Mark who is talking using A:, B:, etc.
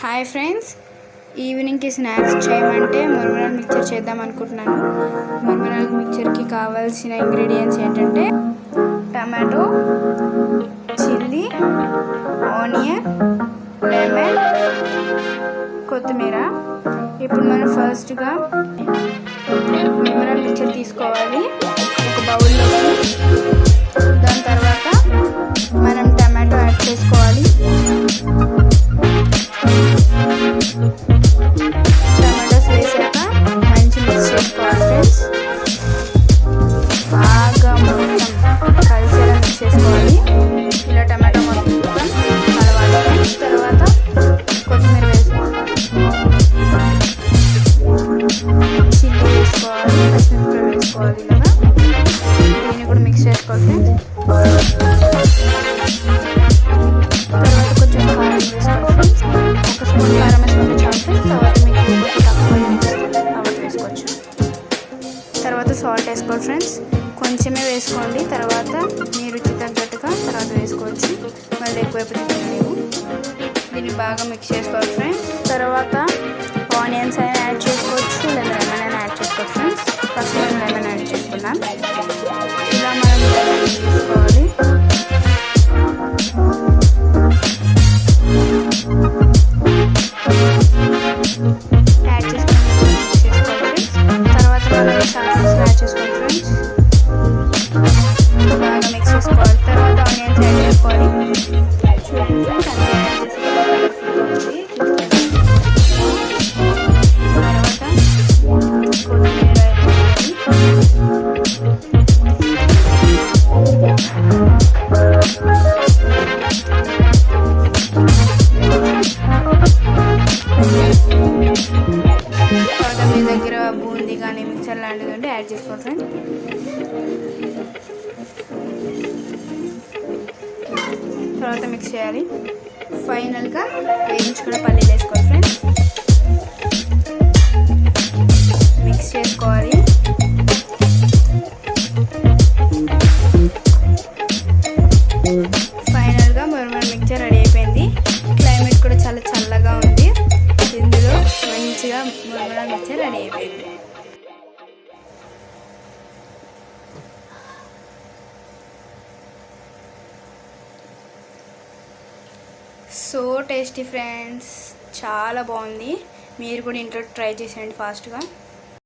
A: Hi friends, ఈవినింగ్కి snacks చేయమంటే మురుమురాలు mixture చేద్దాం అనుకుంటున్నాను. మురుమురాలు మిక్చర్కి కావాల్సిన ఇంగ్రీడియంట్స్ ఏంటంటే టమాటో, చిల్లీ, ఆనియన్, లెమన్, కొత్తిమీర. ఇప్పుడు మనం ఫస్ట్గా మురుమురాలు మిక్చర్ తీసుకోవాలి ఒక బౌల్లోకి. దాని తర్వాత మనం టమాటో యాడ్ చేసుకోవాలి. టమాటోస్ వేసాక మంచి మిక్స్ చేసుకోవాలి ఫ్రెండ్స్. బాగా మొత్తం కలిసేలా మిక్స్ చేసుకోవాలి. ఇలా టమాటో మొత్తం కలవాలి ఫ్రెండ్స్. తర్వాత కొత్తిమీర వేసుకోవాలి, చిల్లీ వేసుకోవాలి, పచ్చిమిరపకాయలు వేసుకోవాలి. ఇలాగా దీన్ని కూడా మిక్స్ చేసుకోవాలి ఫ్రెండ్స్. తర్వాత కొంచెం కారం వేసుకోవాలి ఫ్రెండ్స్. ఒక స్పూన్ కారం వేసుకుంటే చాలు ఫ్రెండ్స్. తర్వాత మీకు కొంచెం తక్కువ అనిపిస్తుంది కాబట్టి వేసుకోవచ్చు. తర్వాత సాల్ట్ వేసుకోవాలి ఫ్రెండ్స్. కొంచెమే వేసుకోండి, తర్వాత మీ రుచి తగ్గట్టుగా తర్వాత వేసుకోవచ్చు. మళ్ళీ ఎక్కువైపు తినలేవు. దీన్ని బాగా మిక్స్ చేసుకోవాలి ఫ్రెండ్స్. తర్వాత ఆనియన్స్ అయినా యాడ్ చేసుకోవచ్చు, లేదా లెమన్ అయినా యాడ్ చేసుకోవచ్చు ఫ్రెండ్స్. ఫస్ట్ మనం లెమన్ యాడ్ చేసుకున్నాం. ఇలా మనం లెమన్ తీసుకోవాలి. యాడ్ చేసుకోవాలి ఫ్రెండ్స్. తర్వాత మనం సాసెస్ యాడ్ చేసుకోవాలి ఫ్రెండ్స్. బాగా మిక్స్ చేసుకోవాలి. తర్వాత ఆనియన్స్ యాడ్ చేసుకోవాలి. చూడండి ఫ్రెండ్స్, అన్నీ యాడ్ చేసుకోవాలి. తర్వాత కొత్తిమీర తర్వాత మీ దగ్గర బూందీ కానీ మిక్సర్ లాంటిది ఉంటే యాడ్ చేసుకోండి ఫ్రెండ్స్. తర్వాత మిక్స్ చేయాలి. ఫైనల్గా వేయించుకున్న పల్లీలు వేసుకోవాలి ఫ్రెండ్స్. మిక్స్ చేసుకోవాలి. ఫైనల్గా మురుమురాలు మిక్చర్ రెడీ అయిపోయింది. క్లైమేట్ కూడా చాలా చల్లగా ఉంది. ఇందులో మంచిగా మురుమురాలు మిక్చర్ రెడీ అయిపోయింది. సో టేస్టీ ఫ్రెండ్స్, చాలా బాగుంది. మీరు కూడా ఇంట్లో ట్రై చేసేయండి ఫాస్ట్గా.